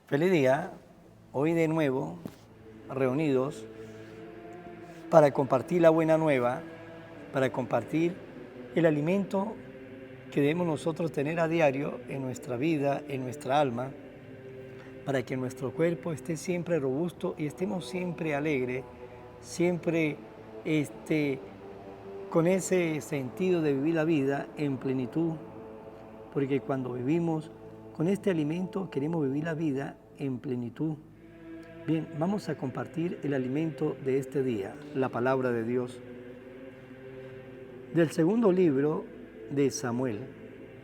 Feliz día, hoy de nuevo reunidos para compartir la buena nueva, para compartir el alimento que debemos nosotros tener a diario en nuestra vida, en nuestra alma, para que nuestro cuerpo esté siempre robusto y estemos siempre alegres, siempre con ese sentido de vivir la vida en plenitud, porque cuando vivimos con este alimento queremos vivir la vida en plenitud. Bien, vamos a compartir el alimento de este día, la palabra de Dios. Del segundo libro de Samuel.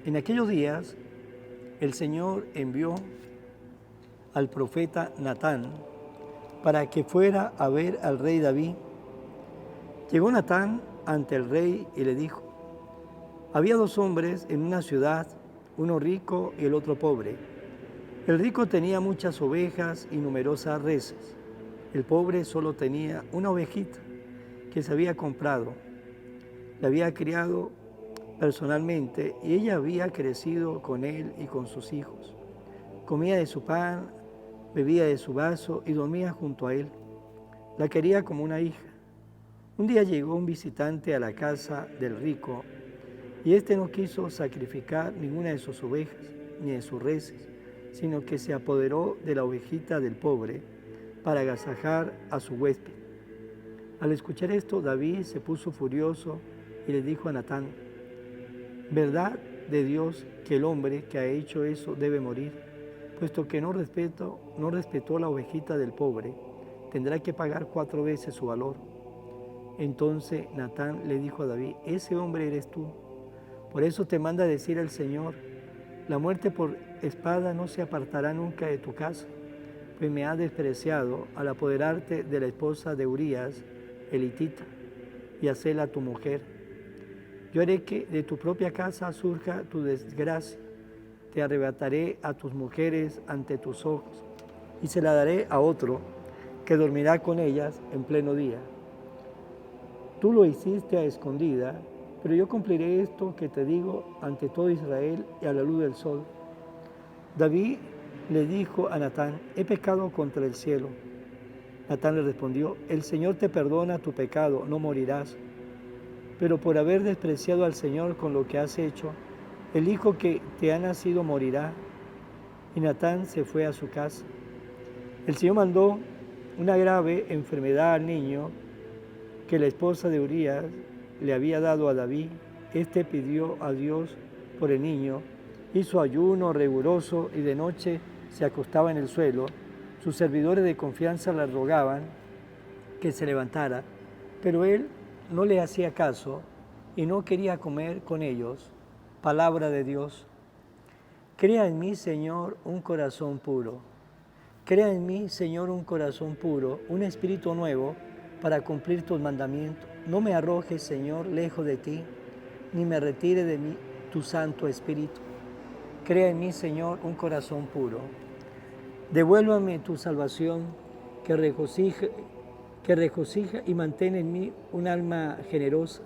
En aquellos días el Señor envió al profeta Natán para que fuera a ver al rey David. Llegó Natán ante el rey y le dijo: había dos hombres en una ciudad, uno rico y el otro pobre. El rico tenía muchas ovejas y numerosas reses. El pobre solo tenía una ovejita que se había comprado. La había criado personalmente y ella había crecido con él y con sus hijos. Comía de su pan, bebía de su vaso y dormía junto a él. La quería como una hija. Un día llegó un visitante a la casa del rico y éste no quiso sacrificar ninguna de sus ovejas ni de sus reses, sino que se apoderó de la ovejita del pobre para agasajar a su huésped. Al escuchar esto, David se puso furioso y le dijo a Natán: verdad de Dios que el hombre que ha hecho eso debe morir, puesto que no respetó la ovejita del pobre, tendrá que pagar 4 veces su valor. Entonces Natán le dijo a David: ese hombre eres tú. Por eso te manda decir el Señor: la muerte por espada no se apartará nunca de tu casa, pues me has despreciado al apoderarte de la esposa de Urías, el hitita, y hacerla tu mujer. Yo haré que de tu propia casa surja tu desgracia. Te arrebataré a tus mujeres ante tus ojos, y se la daré a otro que dormirá con ellas en pleno día. Tú lo hiciste a escondida, pero yo cumpliré esto que te digo ante todo Israel y a la luz del sol. David le dijo a Natán: he pecado contra el cielo. Natán le respondió: el Señor te perdona tu pecado, no morirás. Pero por haber despreciado al Señor con lo que has hecho, el hijo que te ha nacido morirá. Y Natán se fue a su casa. El Señor mandó una grave enfermedad al niño que la esposa de Urías le había dado a David. Este pidió a Dios por el niño, hizo ayuno riguroso y de noche se acostaba en el suelo. Sus servidores de confianza le rogaban que se levantara, pero él no le hacía caso y no quería comer con ellos. Palabra de Dios. Crea en mí, Señor, un corazón puro. Crea en mí, Señor, un corazón puro, un espíritu nuevo para cumplir tus mandamientos. No me arrojes, Señor, lejos de ti, ni me retire de mí tu Santo Espíritu. Crea en mí, Señor, un corazón puro. Devuélvame tu salvación, que regocija y mantén en mí un alma generosa.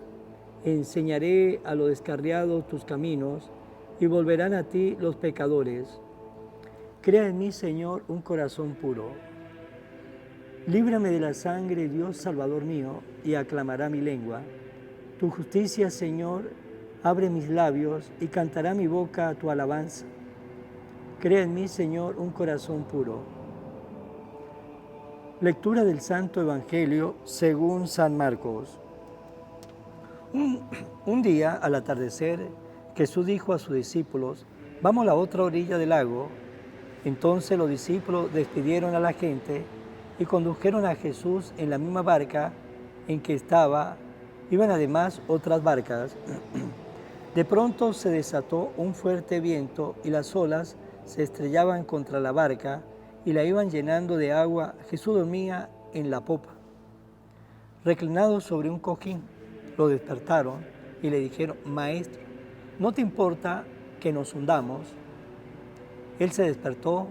Enseñaré a los descarriados tus caminos y volverán a ti los pecadores. Crea en mí, Señor, un corazón puro. Líbrame de la sangre, Dios Salvador mío, y aclamará mi lengua. Tu justicia, Señor, abre mis labios y cantará mi boca tu alabanza. Crea en mí, Señor, un corazón puro. Lectura del Santo Evangelio según San Marcos. Un día, al atardecer, Jesús dijo a sus discípulos: vamos a la otra orilla del lago. Entonces los discípulos despidieron a la gente y condujeron a Jesús en la misma barca en que estaba. Iban además otras barcas. De pronto se desató un fuerte viento y las olas se estrellaban contra la barca y la iban llenando de agua. Jesús dormía en la popa, reclinado sobre un cojín. Lo despertaron y le dijeron: Maestro, ¿no te importa que nos hundamos? Él se despertó,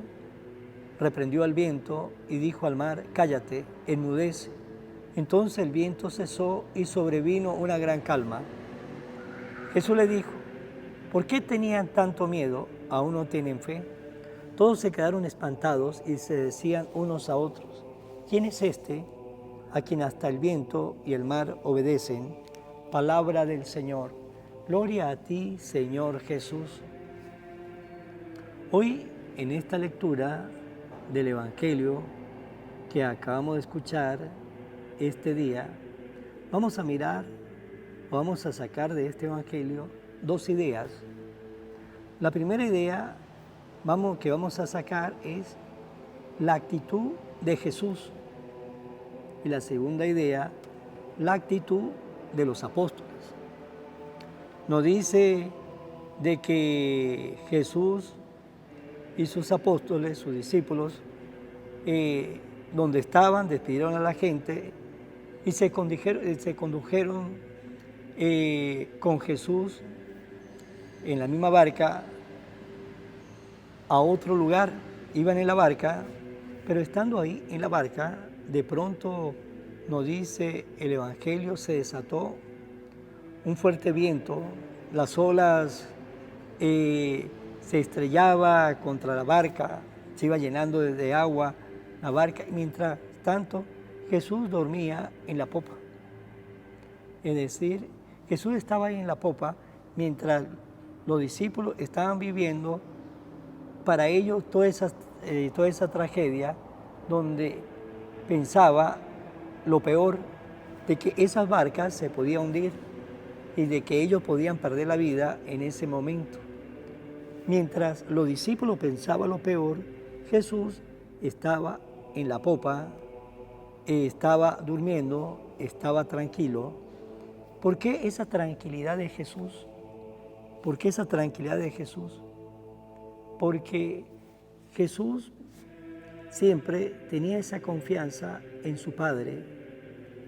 reprendió al viento y dijo al mar: cállate, enmudece. Entonces el viento cesó y sobrevino una gran calma. Jesús le dijo: ¿por qué tenían tanto miedo? ¿Aún no tienen fe? Todos se quedaron espantados y se decían unos a otros, ¿quién es este a quien hasta el viento y el mar obedecen? Palabra del Señor. Gloria a ti, Señor Jesús. Hoy, en esta lectura del Evangelio que acabamos de escuchar este día, vamos a mirar, vamos a sacar de este Evangelio dos ideas. La primera idea que vamos a sacar es la actitud de Jesús. Y la segunda idea, la actitud de los apóstoles. Nos dice de que Jesús y sus apóstoles, sus discípulos, donde estaban, despidieron a la gente y se condujeron con Jesús en la misma barca a otro lugar. Iban en la barca, pero estando ahí en la barca, de pronto nos dice el Evangelio, se desató un fuerte viento, las olas se estrellaba contra la barca, se iba llenando de agua la barca, y mientras tanto Jesús dormía en la popa. Es decir, Jesús estaba ahí en la popa mientras los discípulos estaban viviendo para ellos toda esa tragedia, donde pensaba lo peor, de que esas barcas se podían hundir y de que ellos podían perder la vida en ese momento. Mientras los discípulos pensaban lo peor, Jesús estaba en la popa, estaba durmiendo, estaba tranquilo. ¿Por qué esa tranquilidad de Jesús? ¿Por qué esa tranquilidad de Jesús? Porque Jesús siempre tenía esa confianza en su Padre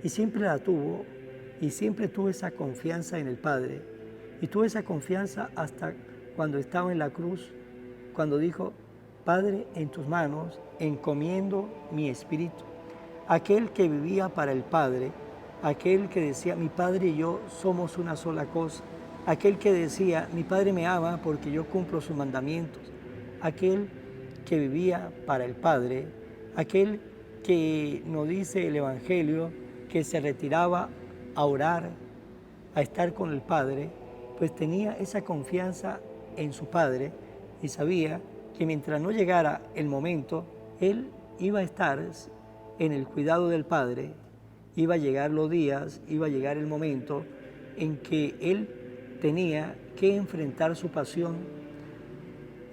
y siempre la tuvo, y siempre tuvo esa confianza en el Padre, y tuvo esa confianza hasta cuando estaba en la cruz, cuando dijo, Padre, en tus manos encomiendo mi espíritu. Aquel que vivía para el Padre, aquel que decía, mi Padre y yo somos una sola cosa, aquel que decía, mi Padre me ama porque yo cumplo sus mandamientos, aquel que vivía para el Padre, aquel que nos dice el Evangelio que se retiraba a orar, a estar con el Padre, pues tenía esa confianza en su Padre y sabía que mientras no llegara el momento, él iba a estar en el cuidado del Padre, iba a llegar los días, iba a llegar el momento en que él tenía que enfrentar su pasión,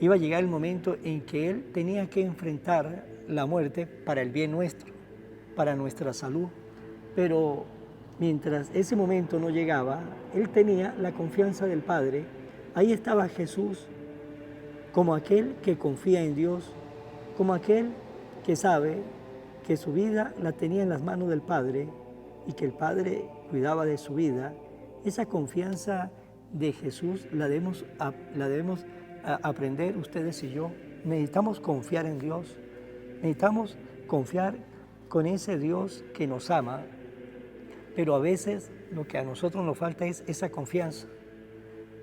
iba a llegar el momento en que él tenía que enfrentar la muerte para el bien nuestro, para nuestra salud. Pero mientras ese momento no llegaba, él tenía la confianza del Padre. Ahí estaba Jesús como aquel que confía en Dios, como aquel que sabe que su vida la tenía en las manos del Padre y que el Padre cuidaba de su vida. Esa confianza de Jesús la debemos aprender ustedes y yo. Necesitamos confiar en Dios, necesitamos confiar con ese Dios que nos ama, pero a veces lo que a nosotros nos falta es esa confianza.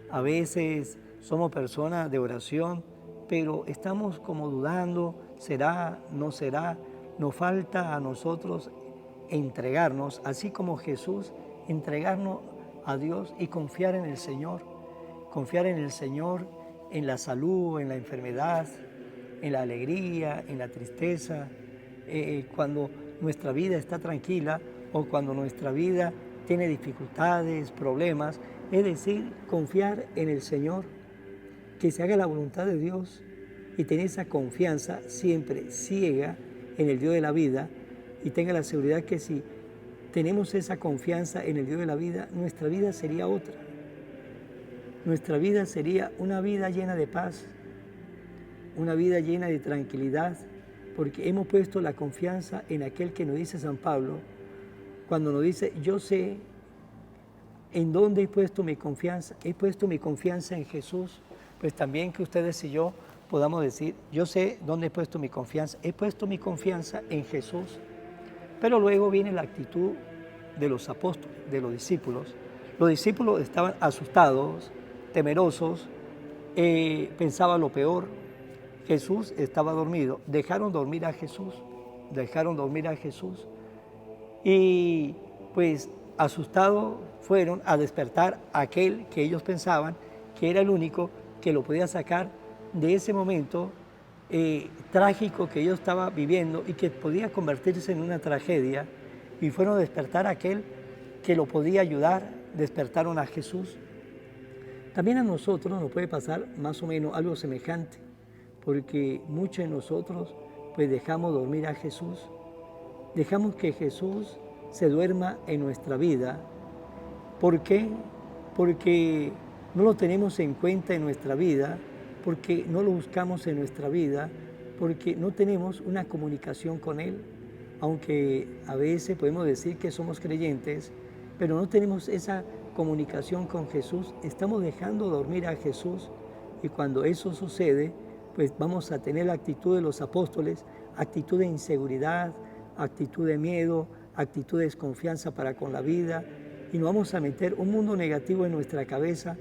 A veces somos personas de oración, pero estamos como dudando, ¿será? ¿No será? Nos falta a nosotros entregarnos, así como Jesús, entregarnos a Dios y confiar en el Señor. Confiar en el Señor, en la salud, en la enfermedad, en la alegría, en la tristeza, cuando nuestra vida está tranquila o cuando nuestra vida tiene dificultades, problemas, es decir, confiar en el Señor, que se haga la voluntad de Dios y tener esa confianza siempre ciega en el Dios de la vida, y tenga la seguridad que si tenemos esa confianza en el Dios de la vida, nuestra vida sería otra. Nuestra vida sería una vida llena de paz, una vida llena de tranquilidad, porque hemos puesto la confianza en aquel que nos dice San Pablo, cuando nos dice, yo sé en dónde he puesto mi confianza en Jesús. Pues también que ustedes y yo podamos decir, yo sé dónde he puesto mi confianza en Jesús. Pero luego viene la actitud de los apóstoles, de los discípulos. Los discípulos estaban asustados, temerosos, pensaban lo peor, Jesús estaba dormido. Dejaron dormir a Jesús. Y pues asustados fueron a despertar a aquel que ellos pensaban que era el único que lo podía sacar de ese momento trágico que ellos estaban viviendo y que podía convertirse en una tragedia. Y fueron a despertar a aquel que lo podía ayudar. Despertaron a Jesús. También a nosotros nos puede pasar más o menos algo semejante, porque muchos de nosotros pues dejamos dormir a Jesús, dejamos que Jesús se duerma en nuestra vida. ¿Por qué? Porque no lo tenemos en cuenta en nuestra vida, porque no lo buscamos en nuestra vida, porque no tenemos una comunicación con Él. Aunque a veces podemos decir que somos creyentes, pero no tenemos esa comunicación con Jesús, estamos dejando dormir a Jesús, y cuando eso sucede, pues vamos a tener la actitud de los apóstoles, actitud de inseguridad, actitud de miedo, actitud de desconfianza para con la vida, y nos vamos a meter un mundo negativo en nuestra cabeza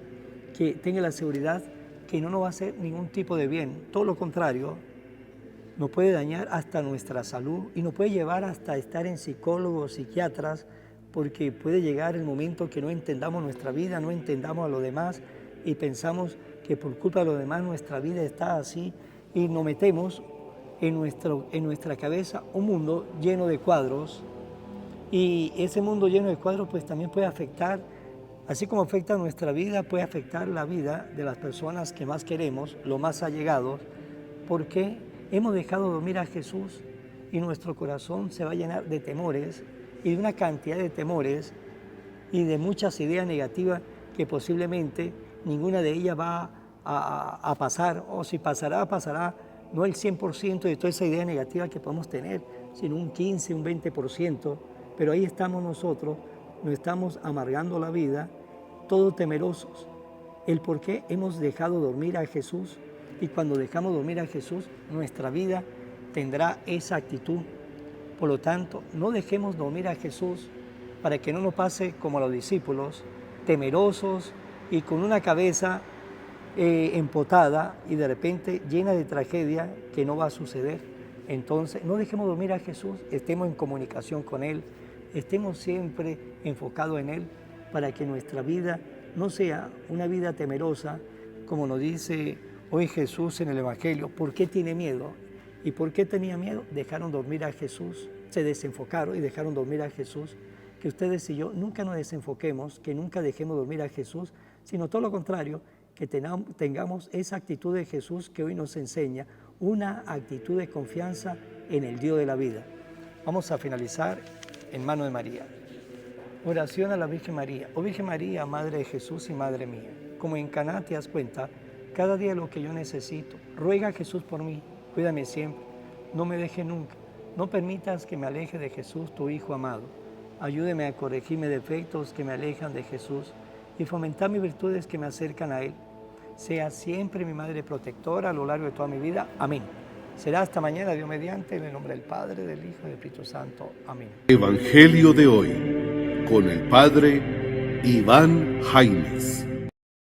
que tenga la seguridad que no nos va a hacer ningún tipo de bien, todo lo contrario, nos puede dañar hasta nuestra salud y nos puede llevar hasta estar en psicólogos, psiquiatras, porque puede llegar el momento que no entendamos nuestra vida, no entendamos a los demás y pensamos que por culpa de los demás nuestra vida está así, y nos metemos en nuestra cabeza un mundo lleno de cuadros, y ese mundo lleno de cuadros pues también puede afectar, así como afecta nuestra vida, puede afectar la vida de las personas que más queremos, los más allegados, porque hemos dejado dormir a Jesús y nuestro corazón se va a llenar de temores, y de una cantidad de temores y de muchas ideas negativas que posiblemente ninguna de ellas va a pasar, o si pasará, pasará no el 100% de toda esa idea negativa que podemos tener, sino un 15, un 20%, pero ahí estamos nosotros, nos estamos amargando la vida, todos temerosos. El por qué hemos dejado dormir a Jesús, y cuando dejamos dormir a Jesús, nuestra vida tendrá esa actitud. Por lo tanto, no dejemos dormir a Jesús para que no nos pase como a los discípulos, temerosos y con una cabeza empotada y de repente llena de tragedia que no va a suceder. Entonces, no dejemos dormir a Jesús, estemos en comunicación con Él, estemos siempre enfocados en Él para que nuestra vida no sea una vida temerosa, como nos dice hoy Jesús en el Evangelio. ¿Por qué tiene miedo? ¿Y por qué tenía miedo? Dejaron dormir a Jesús, se desenfocaron y dejaron dormir a Jesús. Que ustedes y yo nunca nos desenfoquemos, que nunca dejemos dormir a Jesús, sino todo lo contrario, que tengamos esa actitud de Jesús que hoy nos enseña, una actitud de confianza en el Dios de la vida. Vamos a finalizar en manos de María. Oración a la Virgen María. Oh Virgen María, Madre de Jesús y Madre mía, como en Caná te das cuenta, cada día lo que yo necesito, ruega a Jesús por mí. Cuídame siempre, no me dejes nunca, no permitas que me aleje de Jesús, tu Hijo amado. Ayúdeme a corregir mis defectos que me alejan de Jesús y fomentar mis virtudes que me acercan a Él. Sea siempre mi Madre protectora a lo largo de toda mi vida. Amén. Será hasta mañana, Dios mediante, en el nombre del Padre, del Hijo y del Espíritu Santo. Amén. Evangelio de hoy, con el Padre Iván Jaimes.